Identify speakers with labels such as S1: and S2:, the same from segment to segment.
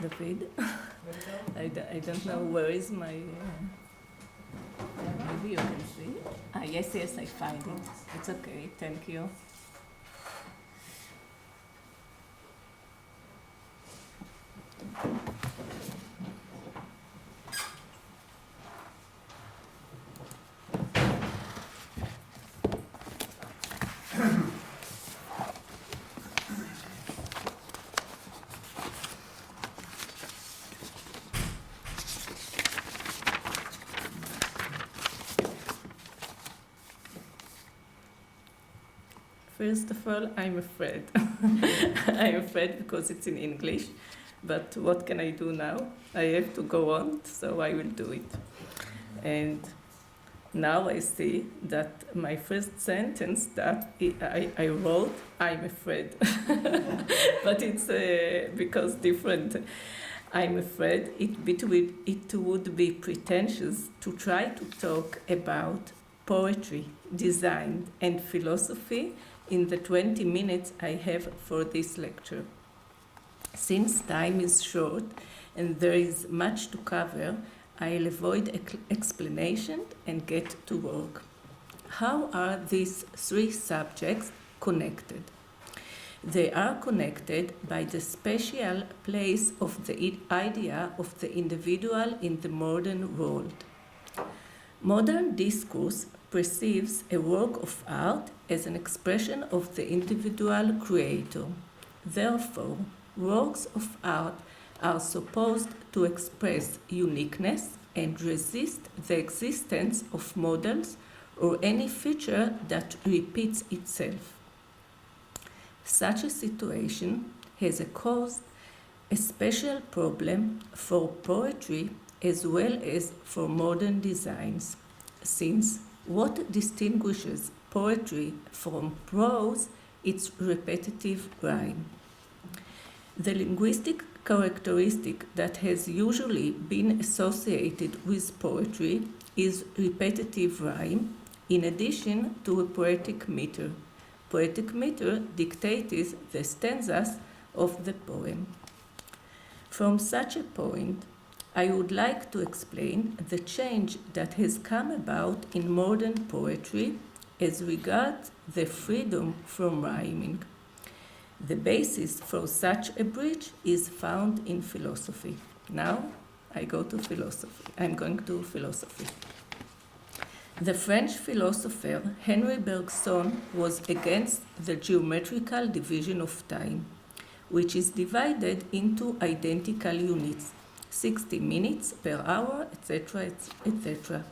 S1: David. I don't know where is my... maybe you can see. Yes, I find it. It's okay, thank you. First of all, I'm afraid. I'm afraid because it's in English, but what can I do now? I have to go on, so I will do it. And now I see that my first sentence that I wrote, I'm afraid. But it's because different. I'm afraid it would be pretentious to try to talk about poetry, design, and philosophy in the 20 minutes I have for this lecture. Since time is short and there is much to cover, I'll avoid explanation and get to work. How are these three subjects connected? They are connected by the special place of the idea of the individual in the modern world. Modern discourse perceives a work of art as an expression of the individual creator. Therefore, works of art are supposed to express uniqueness and resist the existence of models or any feature that repeats itself. Such a situation has caused a special problem for poetry as well as for modern designs, since what distinguishes poetry from prose is repetitive rhyme. The linguistic characteristic that has usually been associated with poetry is repetitive rhyme, in addition to a poetic meter. Poetic meter dictates the stanzas of the poem. From such a point, I would like to explain the change that has come about in modern poetry as regards the freedom from rhyming. The basis for such a bridge is found in philosophy. Now I'm going to philosophy. The French philosopher Henri Bergson was against the geometrical division of time, which is divided into identical units, 60 minutes per hour, etc., etc.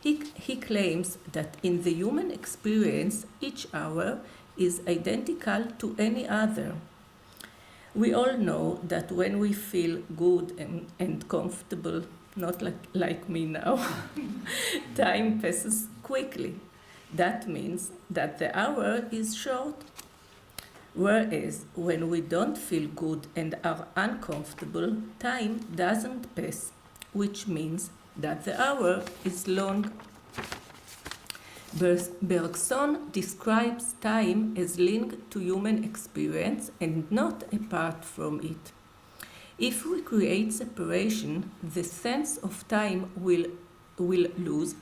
S1: He claims that in the human experience, each hour is identical to any other. We all know that when we feel good and comfortable, not like me now, time passes quickly. That means that the hour is short. Whereas when we don't feel good and are uncomfortable, time doesn't pass, which means that the hour is long. Bergson describes time as linked to human experience and not apart from it. If we create separation, the sense of time will lose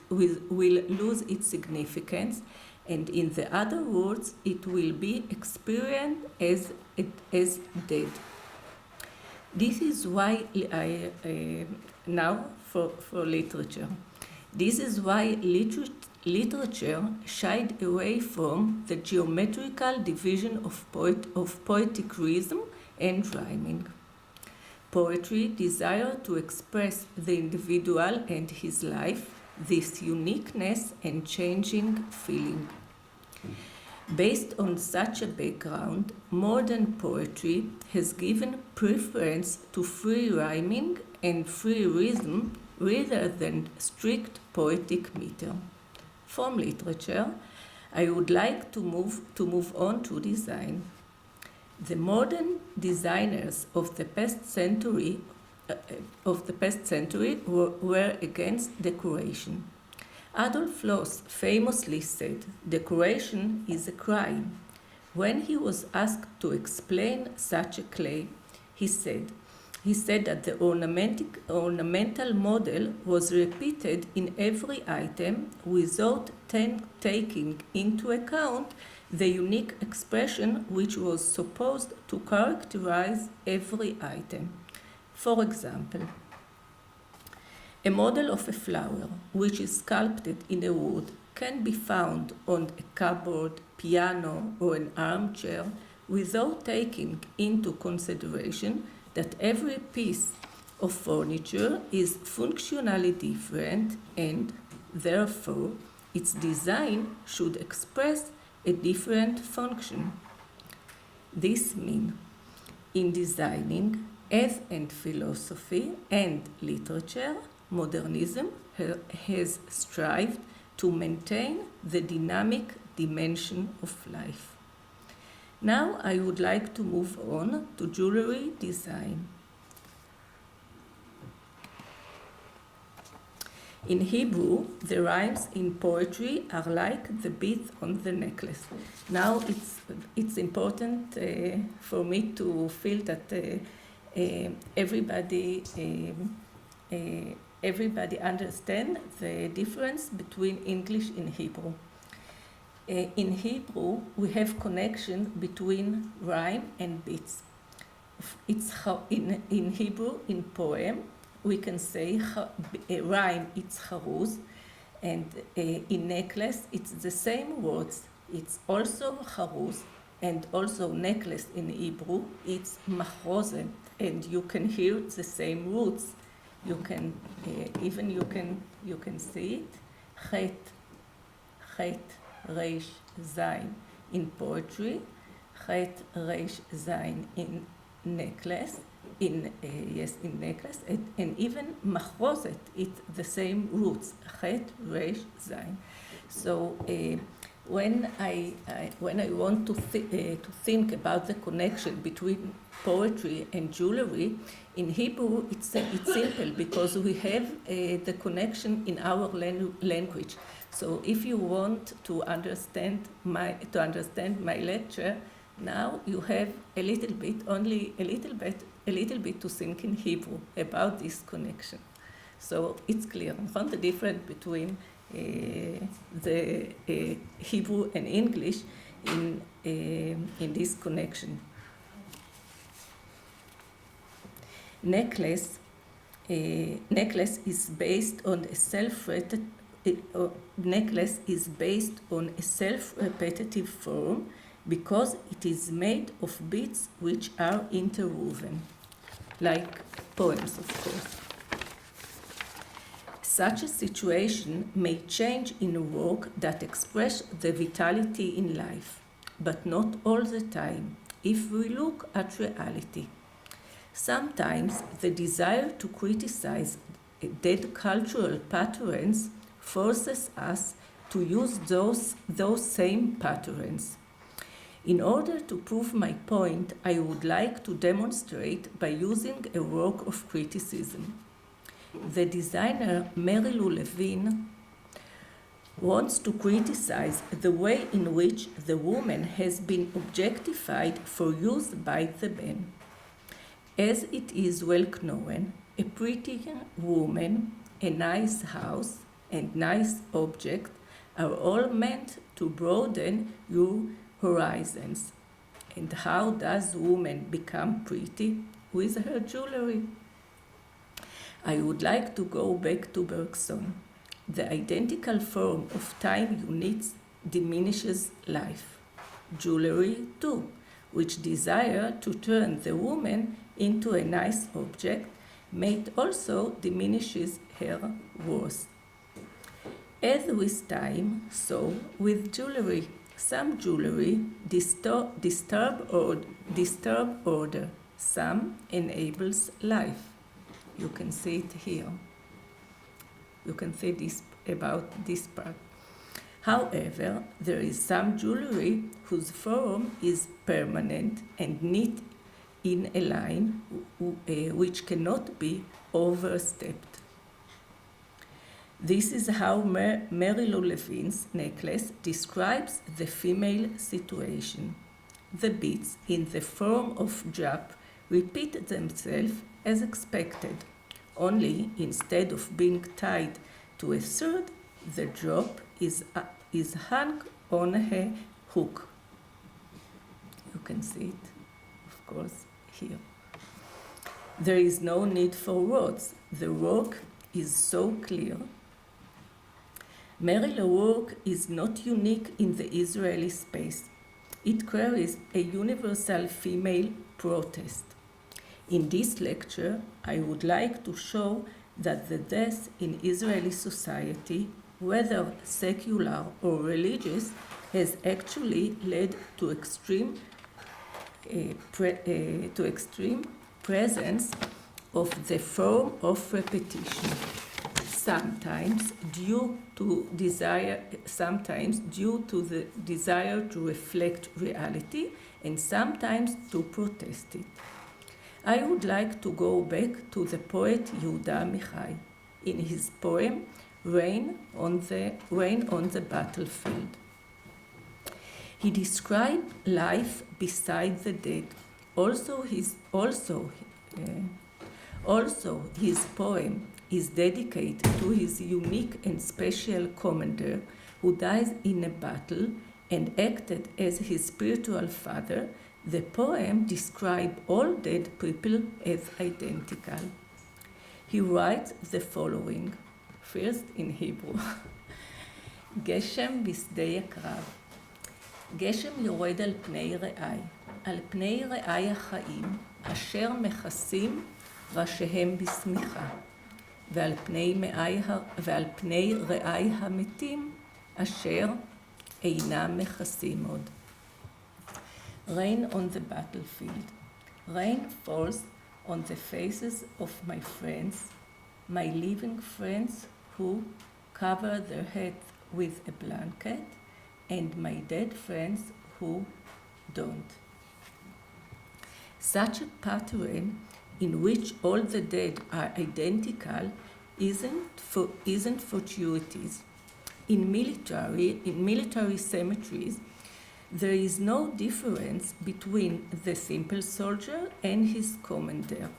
S1: its significance, and in the other words, it will be experienced as dead. This is why now for literature. This is why literature shied away from the geometrical division of poetic rhythm and rhyming. Poetry desired to express the individual and his life, this uniqueness and changing feeling. Based on such a background, modern poetry has given preference to free rhyming and free rhythm rather than strict poetic meter. From literature, I would like to move on to design. The modern designers of the past century were against decoration. Adolf Loos famously said, "Decoration is a crime." When he was asked to explain such a claim, he said, He said that the ornamental model was repeated in every item without taking into account the unique expression which was supposed to characterize every item. For example, a model of a flower which is sculpted in a wood can be found on a cupboard, piano, or an armchair without taking into consideration that every piece of furniture is functionally different and, therefore, its design should express a different function. This means, in designing, as in philosophy and literature, modernism has strived to maintain the dynamic dimension of life. Now I would like to move on to jewelry design. In Hebrew, the rhymes in poetry are like the beads on the necklace. Now it's important for me to feel that everybody understands the difference between English and Hebrew. In Hebrew, we have connection between rhyme and beats. In Hebrew, in poem, we can say a rhyme, it's haruz, and in necklace, it's the same words. It's also haruz, and also necklace in Hebrew, it's mahroze, and you can hear the same roots. You can see it. Chet, Reish, Zayin in poetry, Chet, Reish, Zayin in necklace, in necklace, and even machrozet, it's the same roots, Chet, Reish, Zayin. So when I want to think about the connection between poetry and jewelry, in Hebrew it's simple because we have the connection in our language. So if you want to understand my lecture, now you have only a little bit to think in Hebrew about this connection. So it's clear, the difference between the Hebrew and English in this connection. Necklace is based on a self-repetitive form because it is made of beads which are interwoven, like poems, of course. Such a situation may change in a work that expresses the vitality in life, but not all the time, if we look at reality. Sometimes the desire to criticize dead cultural patterns forces us to use those same patterns. In order to prove my point, I would like to demonstrate by using a work of criticism. The designer Mary Lou Levin wants to criticize the way in which the woman has been objectified for use by the man. As it is well known, a pretty woman, a nice house, and nice object are all meant to broaden your horizons. And how does woman become pretty? With her jewelry. I would like to go back to Bergson. The identical form of time units diminishes life. Jewelry, too, which desire to turn the woman into a nice object, also diminishes her worth. As with time, so with jewelry. Some jewelry disturb order. Some enables life. You can see it here. You can see this about this part. However, there is some jewelry whose form is permanent and neat in a line which cannot be overstepped. This is how Mary Lou Levin's necklace describes the female situation. The beads in the form of drap repeat themselves as expected. Only instead of being tied to a thread, the drop is hung on a hook. You can see it, of course, here. There is no need for words. The work is so clear. Mary's work is not unique in the Israeli space. It carries a universal female protest. In this lecture, I would like to show that the death in Israeli society, whether secular or religious, has actually led to extreme presence of the form of repetition, sometimes due to the desire to reflect reality, and sometimes to protest it. I would like to go back to the poet Yehuda Amichai in his poem Rain on the Battlefield. He described life beside the dead. Also, his poem is dedicated to his unique and special commander who dies in a battle and acted as his spiritual father. The poem describes all dead people as identical. He writes the following, first in Hebrew. גשם בשדה הקרב. גשם יורד על פני רעי, על פני רעי החיים, אשר מכסים ראשיהם בשמיכה, ועל פני רעי המתים, אשר אינם מכסים עוד. Rain on the battlefield. Rain falls on the faces of my friends, my living friends who cover their heads with a blanket, and my dead friends who don't. Such a pattern in which all the dead are identical isn't fortuitous. In military cemeteries, there is no difference between the simple soldier and his commander.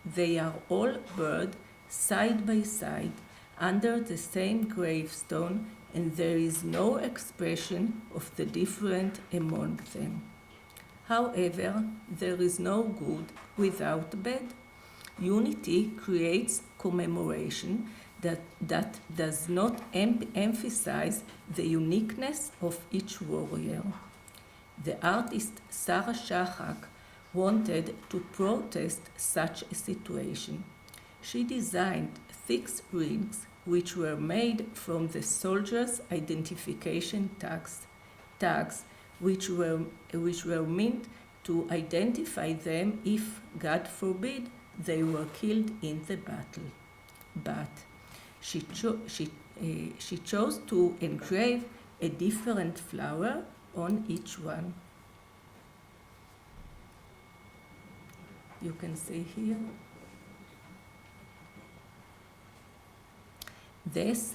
S1: They are all buried side by side under the same gravestone, and there is no expression of the different among them. However, there is no good without bad. Unity creates commemoration that does not emphasize the uniqueness of each warrior. The artist Sarah Shachak wanted to protest such a situation. She designed thick rings which were made from the soldiers' identification tags which were meant to identify them if, God forbid, they were killed in the battle. But she chose to engrave a different flower on each one. You can see here. This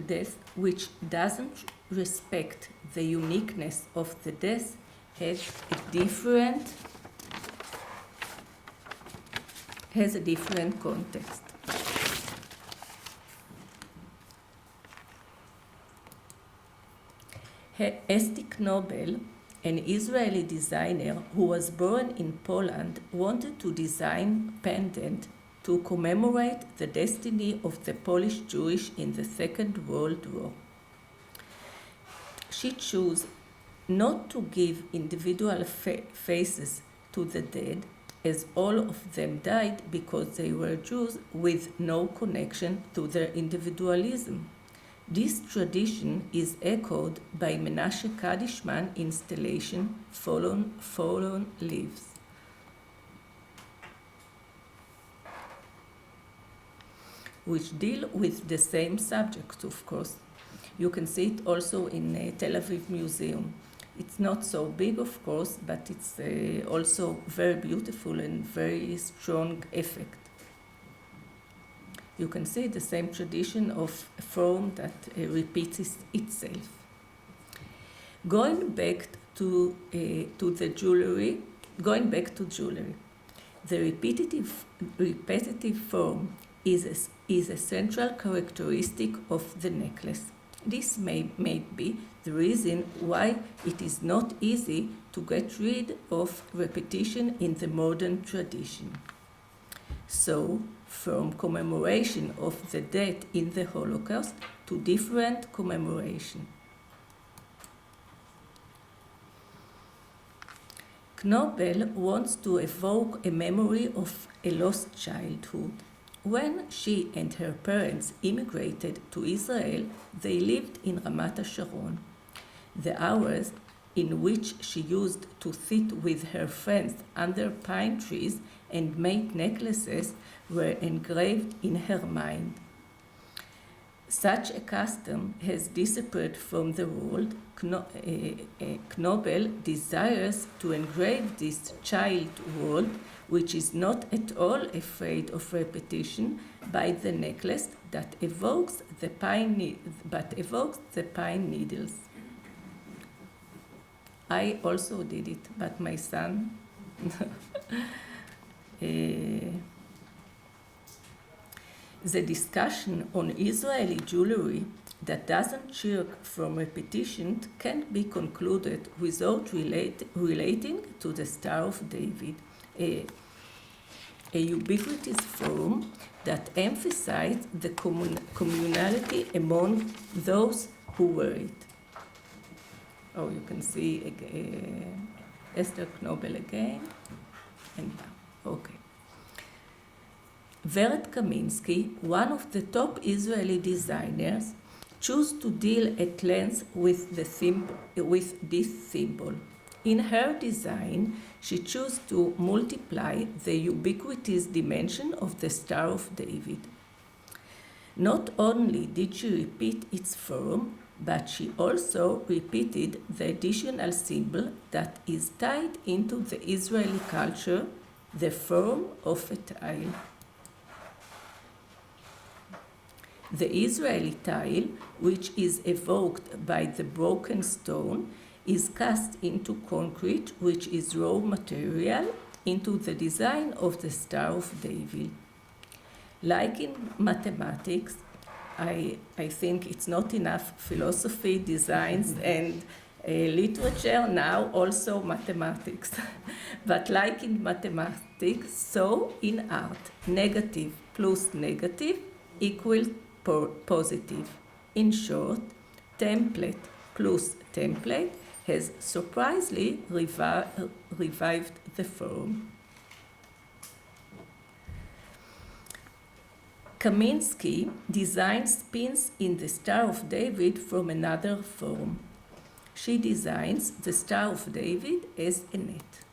S1: death, which doesn't respect the uniqueness of the death, has a different context. Estik Nobel, an Israeli designer who was born in Poland, wanted to design a pendant to commemorate the destiny of the Polish Jewish in the Second World War. She chose not to give individual faces to the dead, as all of them died because they were Jews with no connection to their individualism. This tradition is echoed by Menashe Kadishman installation Fallen Leaves. Which deal with the same subject, of course. You can see it also in Tel Aviv Museum. It's not so big, of course, but it's also very beautiful and very strong effect. You can see the same tradition of a form that repeats itself. Going back to jewelry. The repetitive form is a central characteristic of the necklace. This may be the reason why it is not easy to get rid of repetition in the modern tradition. So, from commemoration of the death in the Holocaust to different commemoration. Knobel wants to evoke a memory of a lost childhood. When she and her parents immigrated to Israel, they lived in Ramat HaSharon. The hours in which she used to sit with her friends under pine trees and make necklaces were engraved in her mind. Such a custom has disappeared from the world. Knobel desires to engrave this child world, which is not at all afraid of repetition, by the necklace that evokes the pine needles. I also did it, but my son. The discussion on Israeli jewelry that doesn't shirk from repetition can't be concluded without relating to the Star of David, a ubiquitous form that emphasized the communality among those who wear it. Oh, you can see Esther Knobel again, and now, okay. Vered Kaminsky, one of the top Israeli designers, chose to deal at length with this symbol. In her design, she chose to multiply the ubiquitous dimension of the Star of David. Not only did she repeat its form, but she also repeated the additional symbol that is tied into the Israeli culture, the form of a tile. The Israeli tile, which is evoked by the broken stone, is cast into concrete, which is raw material, into the design of the Star of David. Like in mathematics, I think it's not enough philosophy, designs, and literature, now also mathematics. But like in mathematics, so in art, negative plus negative equals positive. In short, template plus template has surprisingly revived the form. Kaminsky designs pins in the Star of David from another form. She designs the Star of David as a net.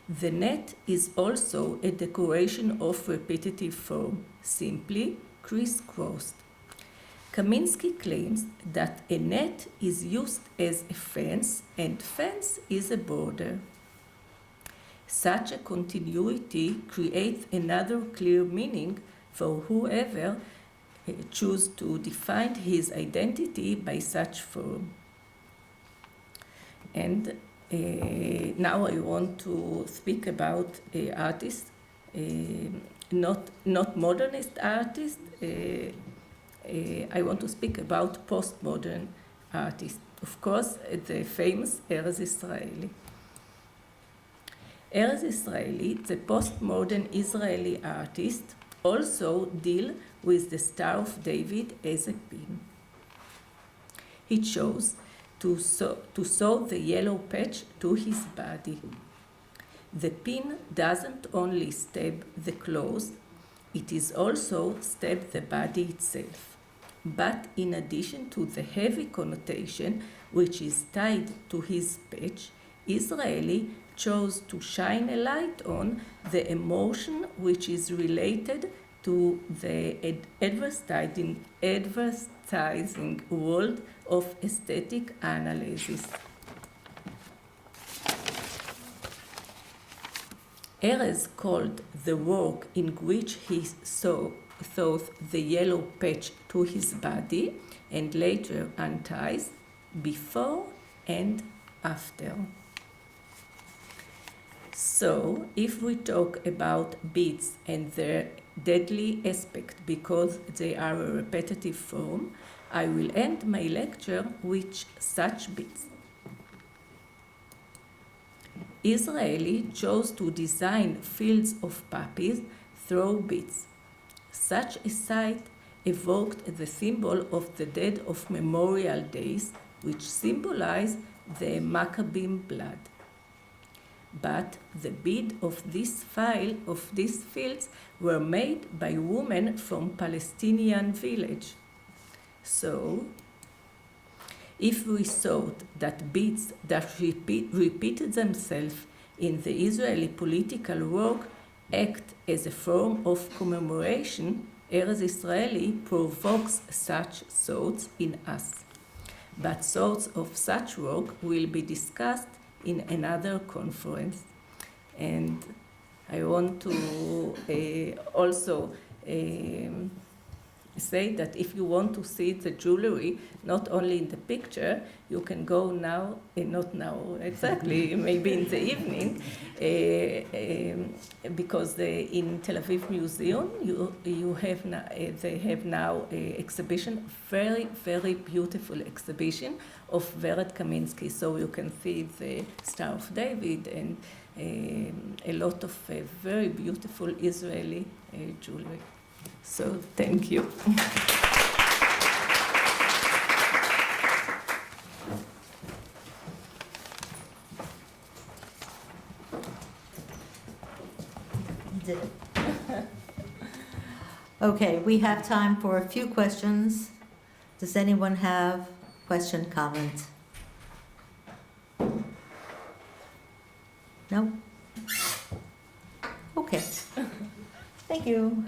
S1: The net is also a decoration of repetitive form, simply crisscrossed. Kaminsky claims that a net is used as a fence and fence is a border. Such a continuity creates another clear meaning for whoever chooses to define his identity by such form. And now I want to speak about artists, not modernist artists. I want to speak about postmodern artists. Of course, the famous Erez Israeli. Erez Israeli, the postmodern Israeli artist, also deal with the Star of David as a pin. He chose to sew the yellow patch to his body. The pin doesn't only stab the clothes, it is also stab the body itself. But in addition to the heavy connotation which is tied to his patch, Israeli chose to shine a light on the emotion which is related to the advertising world of aesthetic analysis. Erez called the work in which he sewed the yellow patch to his body and later unties before and after. So, if we talk about beads and their deadly aspect because they are a repetitive form, I will end my lecture with such beads. Israeli chose to design fields of poppies through beads. Such a sight evoked the symbol of the dead of Memorial Days, which symbolize the Maccabean blood. But the bead of these fields were made by women from Palestinian village. So, if we thought that beads that repeated themselves in the Israeli political work act as a form of commemoration, Eretz Israeli provokes such thoughts in us. But thoughts of such work will be discussed in another conference. And I want to also say that if you want to see the jewelry, not only in the picture, you can go now, not now exactly, maybe in the evening, because in Tel Aviv Museum, they have now an exhibition, very, very beautiful exhibition of Vered Kaminsky. So you can see the Star of David and a lot of very beautiful Israeli jewelry. So, thank you.
S2: Did it. Okay, we have time for a few questions. Does anyone have question, comment? No? Okay. Thank you.